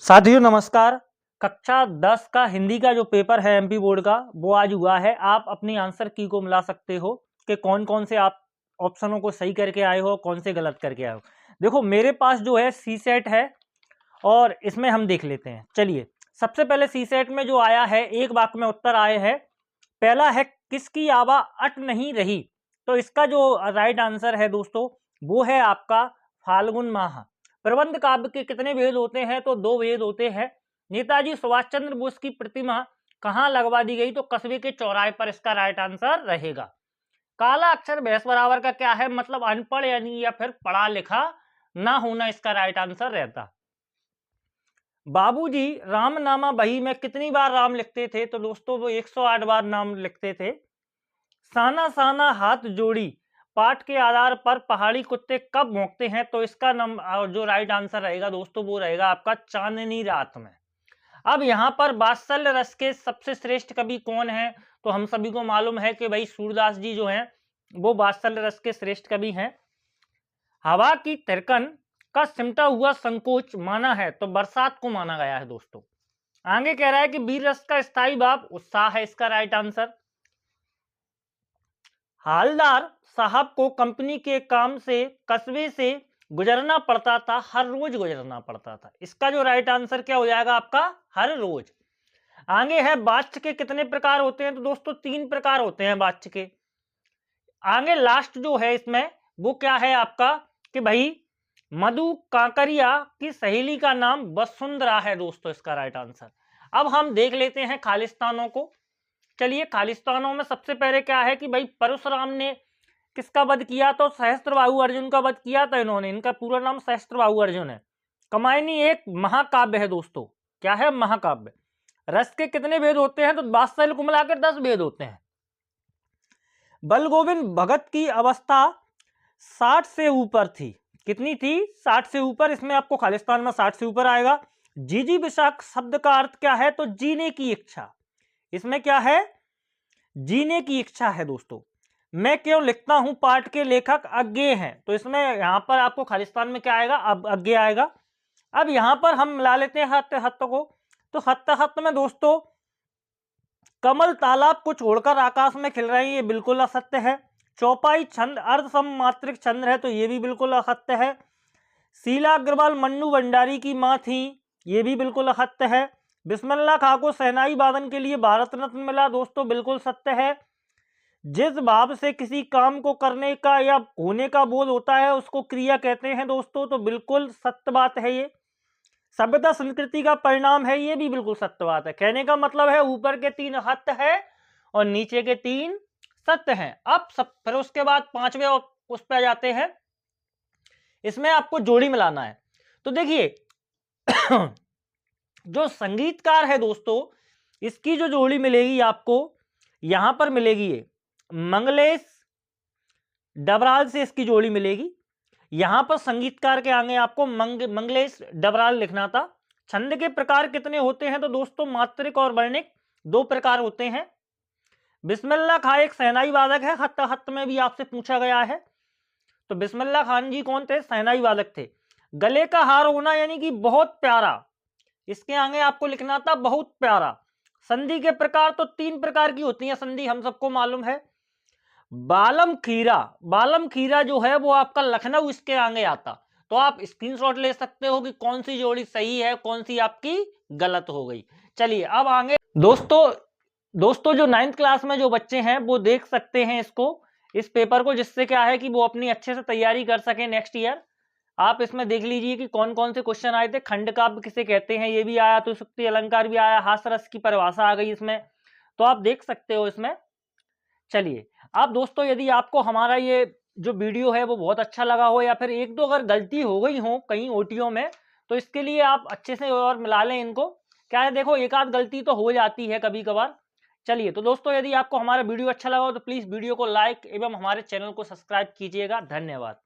साथियों नमस्कार। कक्षा 10 का हिंदी का जो पेपर है एमपी बोर्ड का वो आज हुआ है। आप अपनी आंसर की को मिला सकते हो कि कौन कौन से आप ऑप्शनों को सही करके आए हो, कौन से गलत करके आए हो। देखो मेरे पास जो है सी सेट है और इसमें हम देख लेते हैं। चलिए सबसे पहले सी सेट में जो आया है एक वाक्य में उत्तर आए हैं। पहला है किसकी आवा अट नहीं रही, तो इसका जो राइट आंसर है दोस्तों वो है आपका फाल्गुन माह। प्रबंध काव्य के कितने वेद होते हैं, तो 2 वेद होते हैं। नेताजी सुभाष चंद्र बोस की प्रतिमा कहां लगवा दी गई, तो कस्बे के चौराहे पर इसका राइट आंसर रहेगा। काला अक्षर भैंस बराबर का क्या है, मतलब अनपढ़ यानी या फिर पढ़ा लिखा ना होना इसका राइट आंसर रहता। बाबूजी रामनामा बही में कितनी बार राम लिखते थे, तो दोस्तों वो 108 बार नाम लिखते थे। साना साना हाथ जोड़ी पाठ के आधार पर पहाड़ी कुत्ते कब भौंकते हैं, तो इसका जो राइट आंसर रहेगा दोस्तों वो रहेगा आपका चांदनी रात में। अब यहाँ पर वात्सल्य रस के सबसे श्रेष्ठ कवि कौन है, तो हम सभी को मालूम है कि भाई सूरदास जी जो हैं वो वात्सल्य रस के श्रेष्ठ कवि हैं। हवा की तिरकन का सिमटा हुआ संकोच माना है, तो बरसात को माना गया है दोस्तों। आगे कह रहा है कि वीर रस का स्थायी भाव उत्साह है, इसका राइट आंसर। हालदार साहब को कंपनी के काम से कस्बे से गुजरना पड़ता था, हर रोज गुजरना पड़ता था। इसका जो राइट आंसर क्या हो जाएगा आपका, हर रोज। आगे है वाच्य के कितने प्रकार होते हैं, तो दोस्तों 3 प्रकार होते हैं वाच्य के। आगे लास्ट जो है इसमें वो क्या है आपका कि भाई मधु कांकरिया की सहेली का नाम वसुंधरा है दोस्तों, इसका राइट आंसर। अब हम देख लेते हैं खालिस्तानों को। चलिए खालिस्तानों में सबसे पहले क्या है कि भाई परशुराम ने किसका वध किया, तो सहस्त्रबाहु अर्जुन का वध किया था इन्होंने। इनका पूरा नाम सहस्त्रबाहु अर्जुन है। कमायनी एक महाकाव्य है दोस्तों। क्या है, महाकाव्य। रस के कितने भेद होते हैं, तो वात्सल्य को मिलाकर 10 भेद होते हैं। बल गोविंद भगत की अवस्था 60 से ऊपर थी, कितनी थी, 60 से ऊपर। इसमें आपको खालिस्तान में 60 से ऊपर आएगा। जीजी विशाख शब्द का अर्थ क्या है, तो जीने की इच्छा। इसमें क्या है, जीने की इच्छा है दोस्तों। मैं क्यों लिखता हूं पाठ के लेखक अज्ञेय हैं, तो इसमें यहां पर आपको खालिस्तान में क्या आएगा, अब अज्ञेय आएगा। अब यहां पर हम मिला लेते हैं हत्त हत्त को, तो हत्त हत्त में दोस्तों कमल तालाब को छोड़कर आकाश में खिल रहे हैं, ये बिल्कुल असत्य है। चौपाई छंद अर्ध सममात्रिक छंद है, तो ये भी बिल्कुल असत्य है। शीला अग्रवाल मन्नू भंडारी की मां थी, ये भी बिल्कुल असत्य है। बिस्मिल्लाह खां को शहनाई वादन के लिए भारत रत्न मिला, दोस्तों बिल्कुल सत्य है। जिस भाव से किसी काम को करने का या होने का बोध होता है उसको क्रिया कहते हैं दोस्तों, तो बिल्कुल सत्य बात है ये। सभ्यता संस्कृति का परिणाम है, ये भी बिल्कुल सत्य बात है। कहने का मतलब है ऊपर के 3 सत्य है और नीचे के 3 सत्य हैं। अब सब फिर उसके बाद 5वें उस पर जाते हैं। इसमें आपको जोड़ी मिलाना है। तो देखिए जो संगीतकार है दोस्तों इसकी जो जोड़ी मिलेगी आपको यहां पर मिलेगी, ये मंगलेश डबराल से इसकी जोड़ी मिलेगी। यहां पर संगीतकार के आगे आपको मंगलेश डबराल लिखना था। छंद के प्रकार कितने होते हैं, तो दोस्तों मात्रिक और वर्णिक 2 प्रकार होते हैं। बिस्मिल्लाह खां एक शहनाई वादक है, हत्त हत्त में भी आपसे पूछा गया है। तो बिस्मिल्लाह खान जी कौन थे, शहनाई वादक थे। गले का हार होना यानी कि बहुत प्यारा, इसके आगे आपको लिखना था बहुत प्यारा। संधि के प्रकार तो 3 प्रकार की होती है संधि, हम सबको मालूम है। बालम खीरा, बालम खीरा जो है वो आपका लखनऊ इसके आगे आता। तो आप स्क्रीनशॉट ले सकते हो कि कौन सी जोड़ी सही है, कौन सी आपकी गलत हो गई। चलिए अब आगे दोस्तों जो 9th क्लास में जो बच्चे हैं वो देख सकते हैं इस पेपर को, जिससे क्या है कि वो अपनी अच्छे से तैयारी कर सके नेक्स्ट ईयर। आप इसमें देख लीजिए कि कौन कौन से क्वेश्चन आए थे। खंड काव्य किसे कहते हैं ये भी आया, तो सुक्ति अलंकार भी आया, हास्य रस की परिभाषा आ गई इसमें, तो आप देख सकते हो इसमें। चलिए अब दोस्तों यदि आपको हमारा ये जो वीडियो है वो बहुत अच्छा लगा हो या फिर 1-2 अगर गलती हो गई हो कहीं ओटीओ में, तो इसके लिए आप अच्छे से और मिला लें इनको। क्या है देखो एक आध गलती तो हो जाती है कभी कभार। चलिए तो दोस्तों यदि आपको हमारा वीडियो अच्छा लगा हो तो प्लीज वीडियो को लाइक एवं हमारे चैनल को सब्सक्राइब कीजिएगा। धन्यवाद।